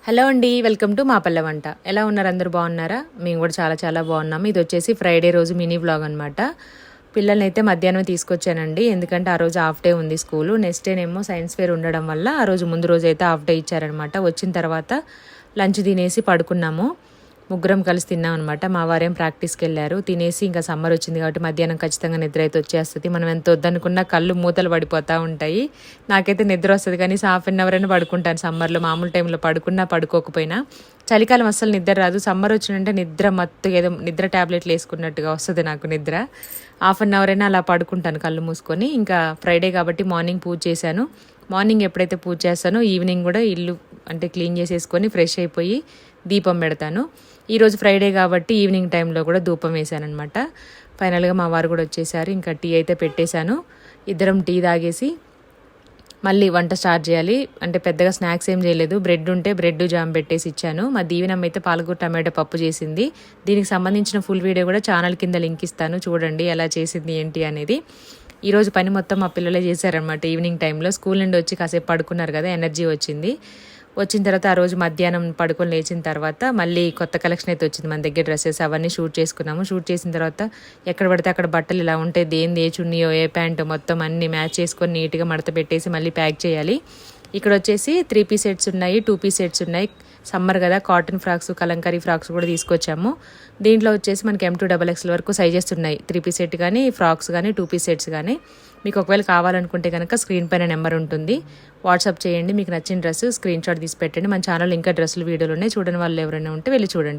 Hello అండి, welcome to మా పల్లె వంట. ఎలా ఉన్నారు? అందరూ బాగున్నారా? మేము కూడా చాలా చాలా బాగున్నాము. ఇది వచ్చేసి ఫ్రైడే రోజు మినీ వ్లాగ్ అనమాట. పిల్లల్ని అయితే మధ్యాహ్నం తీసుకొచ్చానండి, ఎందుకంటే ఆ రోజు హాఫ్ డే ఉంది స్కూలు. నెక్స్ట్ డేనేమో సైన్స్ ఫేర్ ఉండడం వల్ల ఆ రోజు ముందు రోజు అయితే హాఫ్ డే ఇచ్చారనమాట. వచ్చిన తర్వాత లంచ్ తినేసి పడుకున్నాము. ముగ్గురం కలిసి తిన్నాం అనమాట. మా వారేం ప్రాక్టీస్కి వెళ్ళారు. తినేసి ఇంకా సమ్మర్ వచ్చింది కాబట్టి మధ్యాహ్నం ఖచ్చితంగా నిద్ర అయితే వచ్చేస్తుంది. మనం ఎంత వద్దనుకున్నా కళ్ళు మూతలు పడిపోతూ ఉంటాయి. నాకైతే నిద్ర వస్తుంది, కానీ హాఫ్ అన్ అవర్ అయినా పడుకుంటాను సమ్మర్లో. మామూలు టైంలో పడుకున్నా పడుకోకపోయినా చలికాలం అస్సలు నిద్ర రాదు. సమ్మర్ వచ్చినంటే నిద్ర మత్తు ఏదో నిద్ర ట్యాబ్లెట్లు వేసుకున్నట్టుగా వస్తుంది నాకు నిద్ర. హాఫ్ అన్ అవర్ అయినా అలా పడుకుంటాను కళ్ళు మూసుకొని. ఇంకా ఫ్రైడే కాబట్టి మార్నింగ్ పూజ చేశాను. మార్నింగ్ ఎప్పుడైతే పూజ చేస్తానో ఈవినింగ్ కూడా ఇల్లు అంటే క్లీన్ చేసేసుకొని ఫ్రెష్ అయిపోయి దీపం పెడతాను. ఈరోజు ఫ్రైడే కాబట్టి ఈవినింగ్ టైంలో కూడా ధూపం వేసానమాట. ఫైనల్గా మా వారు కూడా వచ్చేసారు. ఇంకా టీ అయితే పెట్టేశాను. ఇద్దరం టీ తాగేసి మళ్ళీ వంట స్టార్ట్ చేయాలి. అంటే పెద్దగా స్నాక్స్ ఏం చేయలేదు. బ్రెడ్ ఉంటే బ్రెడ్ జామ్ పెట్టేసి ఇచ్చాను. మా దీవెనమ్మ అయితే పాలకూర టమాటో పప్పు చేసింది. దీనికి సంబంధించిన ఫుల్ వీడియో కూడా ఛానల్ కింద లింక్ ఇస్తాను, చూడండి ఎలా చేసింది ఏంటి అనేది. ఈరోజు పని మొత్తం మా పిల్లలే చేశారనమాట. ఈవినింగ్ టైంలో స్కూల్ నుండి వచ్చి కాసేపు పడుకున్నారు కదా, ఎనర్జీ వచ్చింది. వచ్చిన తర్వాత ఆ రోజు మధ్యాహ్నం పడుకొని లేచిన తర్వాత మళ్ళీ కొత్త కలెక్షన్ అయితే వచ్చింది మన దగ్గర. డ్రెస్సెస్ అవన్నీ షూట్ చేసుకున్నాము. షూట్ చేసిన తర్వాత ఎక్కడ పడితే అక్కడ బట్టలు ఇలా ఉంటాయి, దేని ఏ చున్నీయో ఏ ప్యాంటు మొత్తం అన్ని మ్యాచ్ చేసుకొని నీట్గా మడత పెట్టేసి మళ్ళీ ప్యాక్ చేయాలి. ఇక్కడ వచ్చేసి 3 పీస్ సెట్స్ ఉన్నాయి, 2 పీస్ సెట్స్ ఉన్నాయి. సమ్మర్ కదా, కాటన్ ఫ్రాక్స్ కలంకారీ ఫ్రాక్స్ కూడా తీసుకొచ్చాము. దీంట్లో వచ్చేసి మనకి M2XXL వరకు సైజెస్ ఉన్నాయి. 3 పీస్ సెట్ కానీ ఫ్రాక్స్ కానీ 2 పీస్ సెట్స్ కానీ. మీకు ఒకవేళ కావాలనుకుంటే కనుక స్క్రీన్ పైన నెంబర్ ఉంటుంది, వాట్సాప్ చేయండి. మీకు నచ్చిన డ్రెస్ స్క్రీన్ షాట్ తీసి పెట్టండి. మన ఛానల్ ఇంకా డ్రెస్సులు వీడియోలు ఉన్నాయి, చూడని వాళ్ళు ఎవరైనా ఉంటే వెళ్ళి చూడండి.